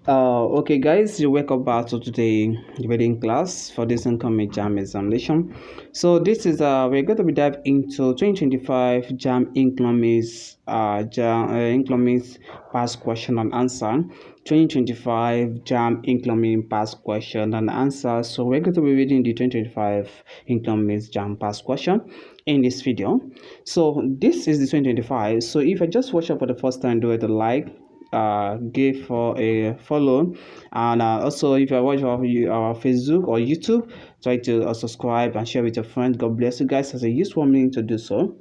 Okay, guys, you welcome back to today reading class for this incoming JAMB examination. So this is we're going to be dive into 2025 JAMB Economics past question and answer. 2025 JAMB Economics past question and answer. So we're going to be reading the 2025 Economics JAMB past question in this video. So this is the 2025. So if I just watch it for the first time, do it a like, give for a follow, and also if you watch our Facebook or YouTube, try to subscribe and share with your friends. God bless you guys, as I use 1 minute to do so.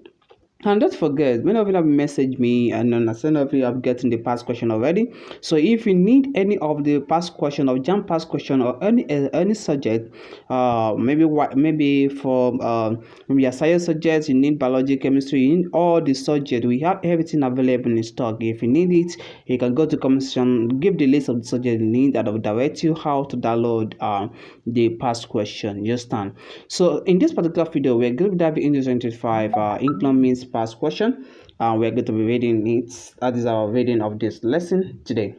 And don't forget, many of you have messaged me, and some of you have gotten the past question already. So if you need any of the past question or jump past question or any subject, maybe for maybe a science subject, you need biology, chemistry, you need all the subject. We have everything available in stock. If you need it, you can go to comment section, give the list of the subject you need, that will direct you how to download the past question. You understand? So in this particular video, we're going to dive into 25 income means past question. We're going to be reading it. That is our reading of this lesson today.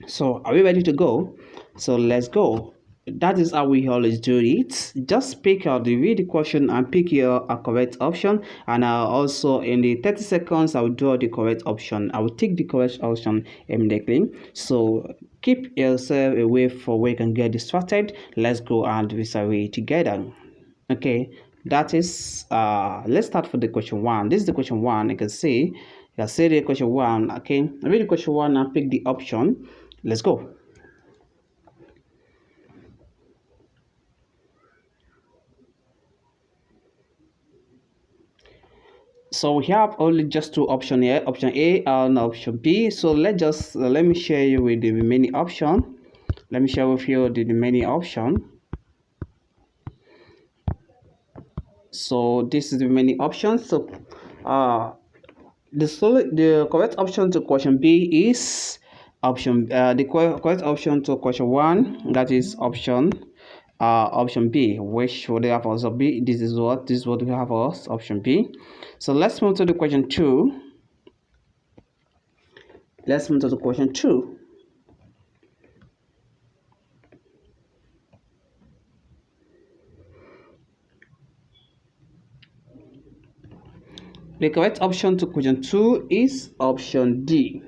So are we ready to go? So let's go. That is how we always do it. Just pick out the read the question and pick your correct option, and also in the 30 seconds I will draw the correct option. I will take the correct option immediately. So keep yourself away from where you can get distracted. Let's go and read together. Okay, that is let's start for the question one. This is the question one. You can see the question one. Okay, read the question one and pick the option. Let's go. So we have only just two options here, option A and option B. So let me share you with the remaining option. Let me share with you the remaining option. So this is the remaining option. So the correct option to question B is correct option to question one, that is option B, which would have also B. This is what we have as option B. So let's move to the question two. Let's move to the question two. The correct option to question two is option D.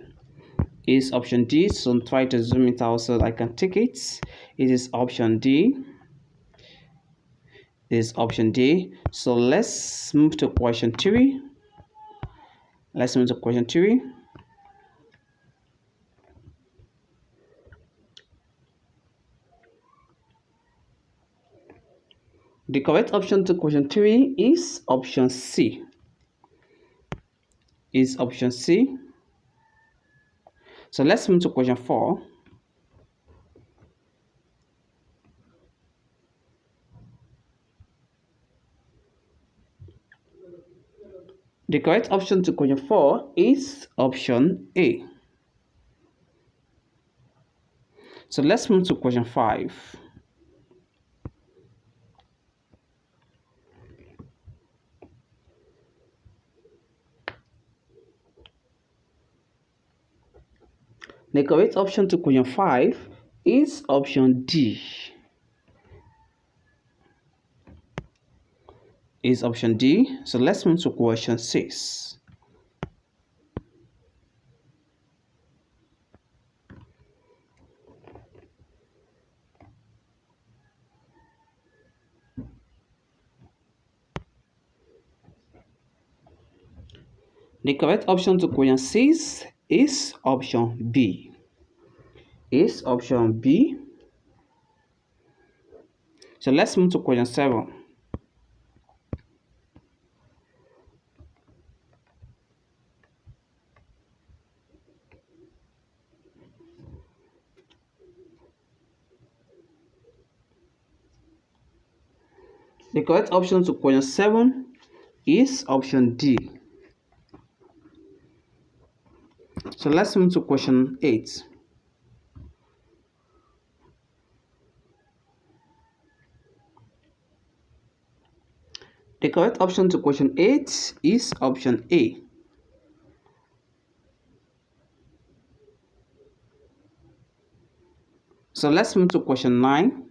So try to zoom it out so I can take it. It is option D. Is option D. So let's move to question three. Let's move to question three. The correct option to question three is option C. Is option C. So let's move to question four. The correct option to question four is option A. So let's move to question five. The correct option to question five is option D. Is option D. So let's move to question six. The correct option to question 6 is option B. Is option B. So let's move to question 7. The correct option to question 7 is option D. So let's move to question 8. The correct option to question 8 is option A. So let's move to question 9.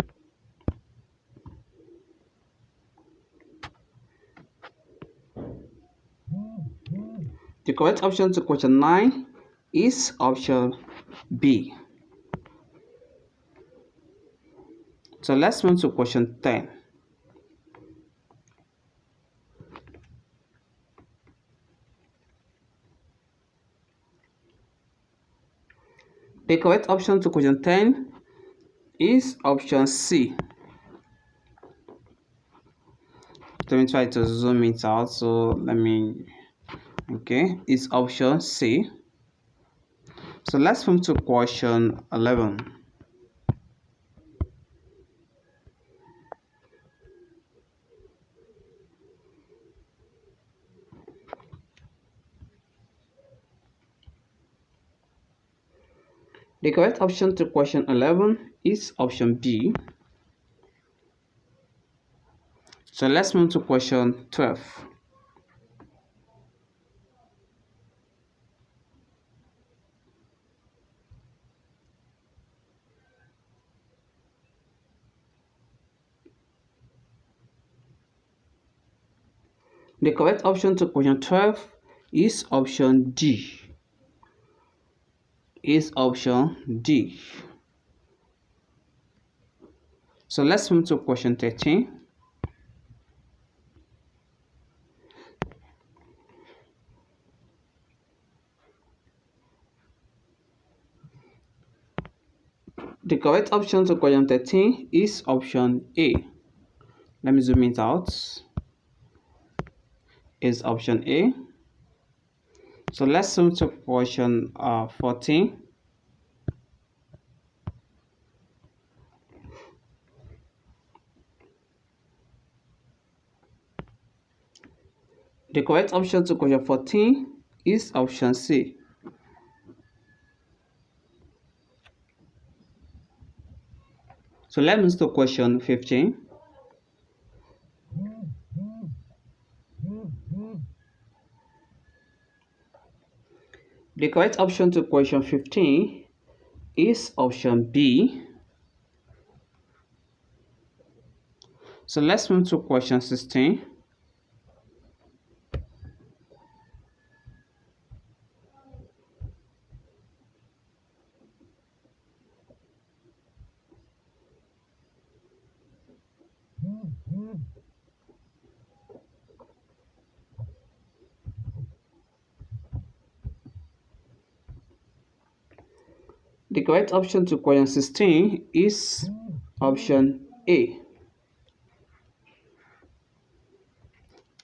The correct option to question 9 is option B. So let's move to question 10. The correct option to question 10 is option C. Let me try to zoom it out. So it's option C. So let's move to question 11. The correct option to question 11 is option B. So let's move to question 12. The correct option to question 12 is option D. So let's move to question 13. The correct option to question 13 is option A. Let me zoom it out. Is option A. So let's move to question 14. The correct option to question 14 is option C. So let's move to question 15. The correct option to question 15 is option B. So let's move to question 16. The correct option to question 16 is option A.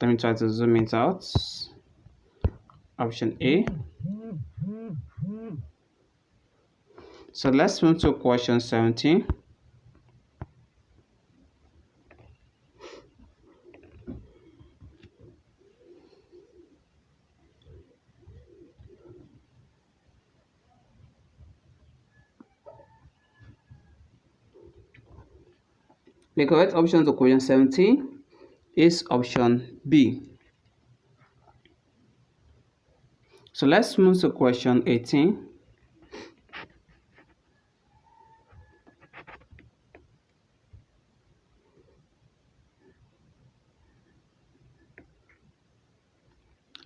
Let me try to zoom it out. Option A. So let's move to question 17. The correct option to question 17 is option B. So let's move to question 18.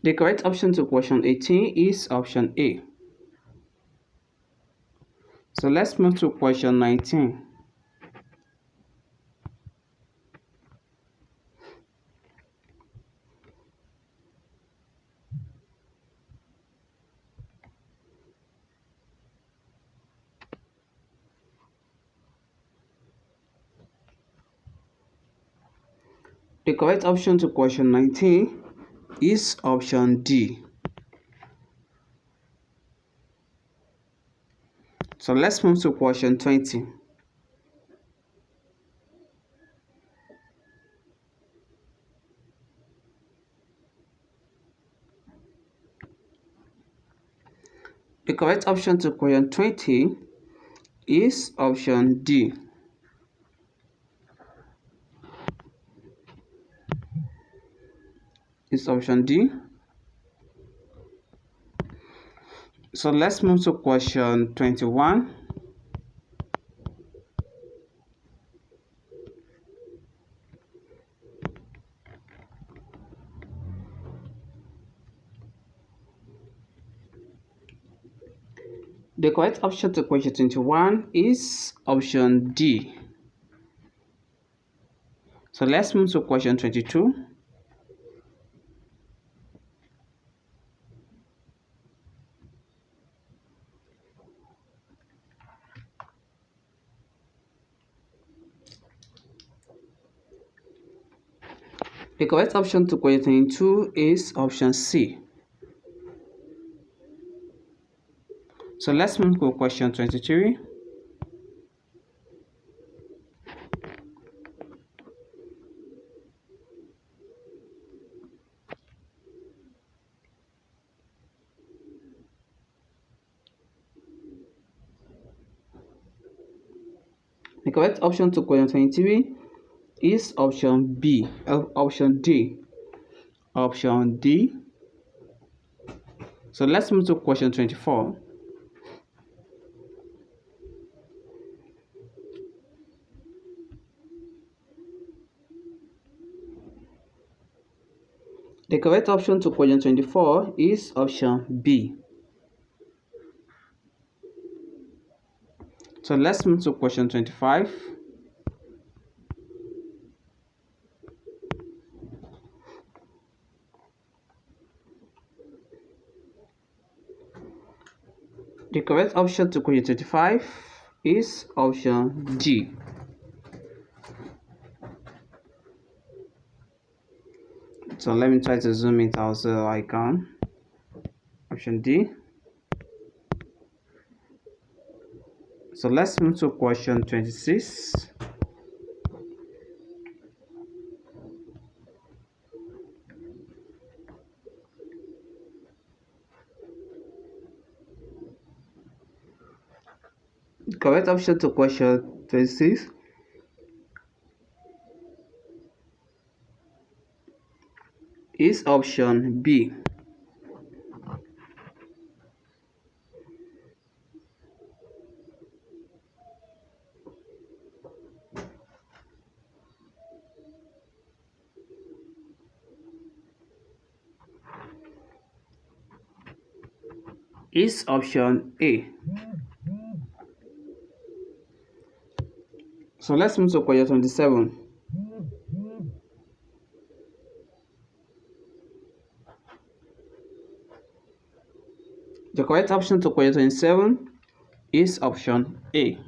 The correct option to question 18 is option A. So let's move to question 19. The correct option to question 19 is option D. So let's move to question 20. The correct option to question 20 is option D. It's option D. So let's move to question 21. The correct option to question 21 is option D. So let's move to question 22. The correct option to question 22 is option C. So let's move to question 23. The correct option to question 23 is option B, option D. Option D. So let's move to question 24. The correct option to question 24 is option B. So let's move to question 25. The correct option to question 25 is option D. So let me try to zoom it out so I can. Option D. So let's move to question 26. The correct option to question 26 is option B. Is option A. So let's move to question 27. The correct option to question 27 is option A.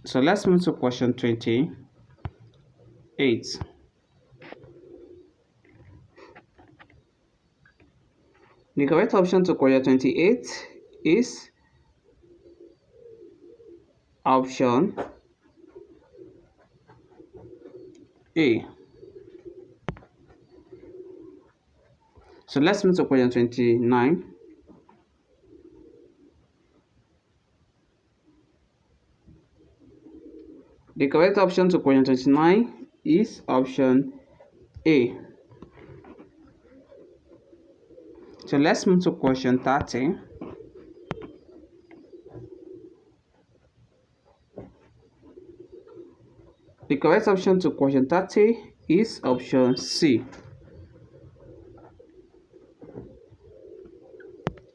So let's move to question 28. The correct option to question 28 is option A. So let's move to question 29. The correct option to question 29 is option A. So let's move to question 30. The correct option to question 30 is option C.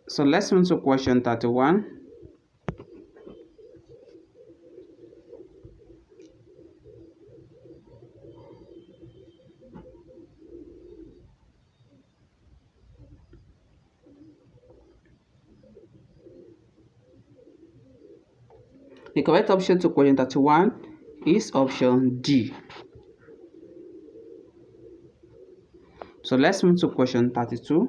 So let's move to question 31. The correct option to question 31 is option D. So let's move to question 32.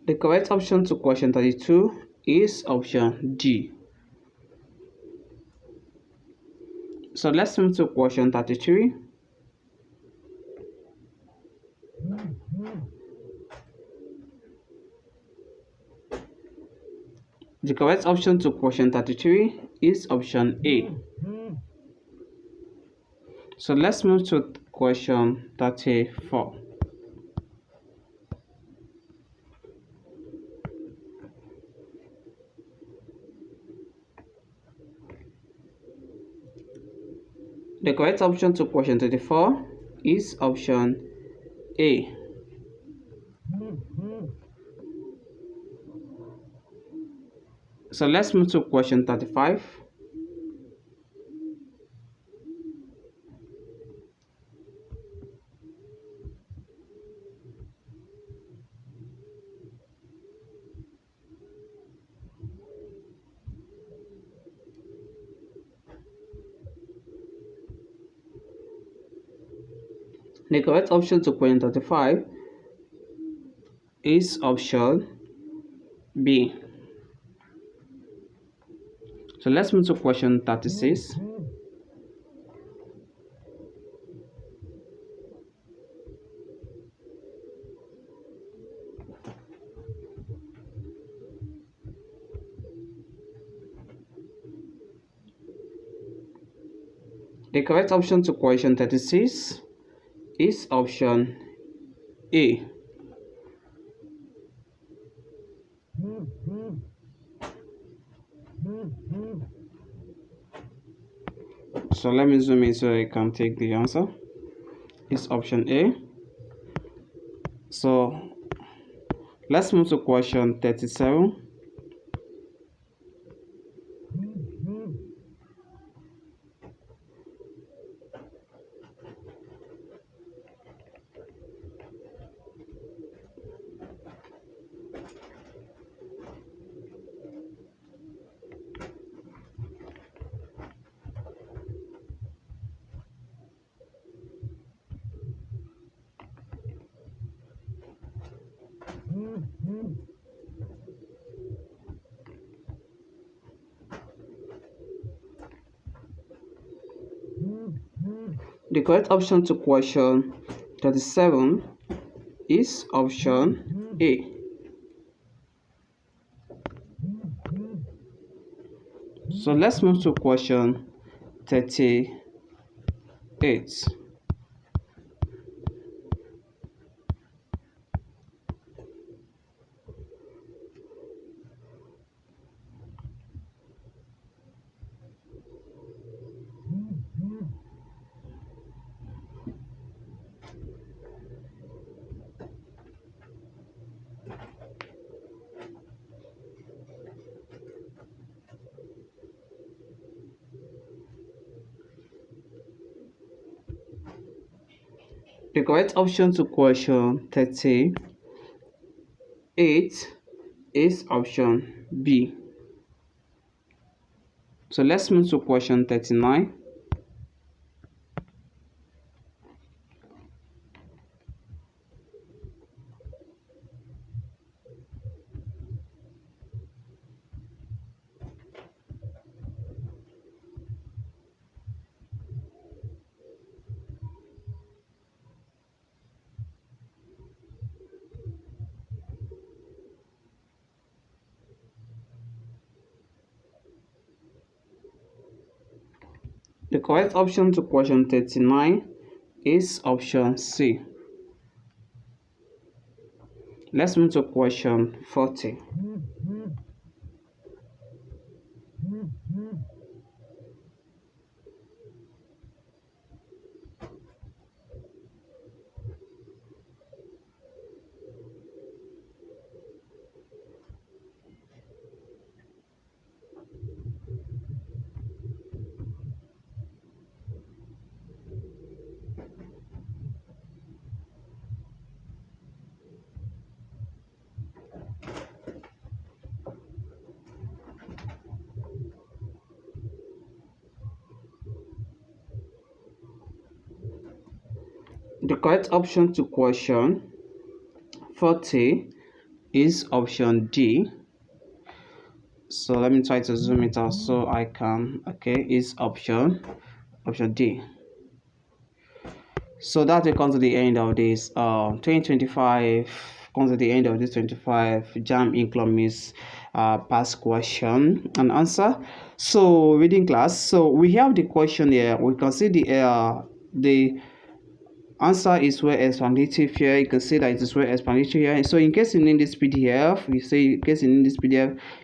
The correct option to question 32 is option D. So let's move to question 33. The correct option to question 33 is option A. So let's move to question 34. The correct option to question 34 is option A. So let's move to question 35. The correct option to question 35 is option B. So let's move to question 36. The correct option to question 36 is option A. So let me zoom in so I can take the answer. It's option A. So let's move to question 37. The correct option to question 37 is option A. So let's move to question 38. The correct option to question 38 is option B. So let's move to question 39. The correct option to question 39 is option C. Let's move to question 40. The correct option to question 40 is option D. So let me try to zoom it out so I can, okay, is option D. So that will come to the end of this 2025, comes to the end of this 25 JAMB Economics past question and answer. So reading class, so we have the question here. We can see the answer is well explanatory here. You can see that it is well explanatory here. So in case you need this PDF,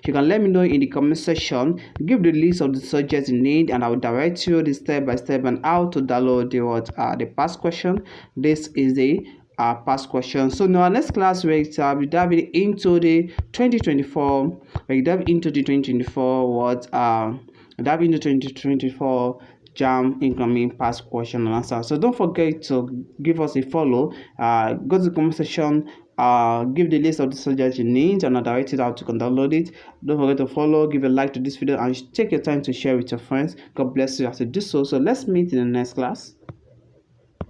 you can let me know in the comment section. Give the list of the subjects you need, and I will direct you the step by step on how to download the past question. This is the past question. So now our next class we dive into the 2024. We dive into the 2024 JAMB incoming past question and answer. So don't forget to give us a follow. Go to the comment section. Give the list of the subjects you need, and I'll direct it out. You can download it. Don't forget to follow, give a like to this video, and take your time to share with your friends. God bless you as you do so. So let's meet in the next class.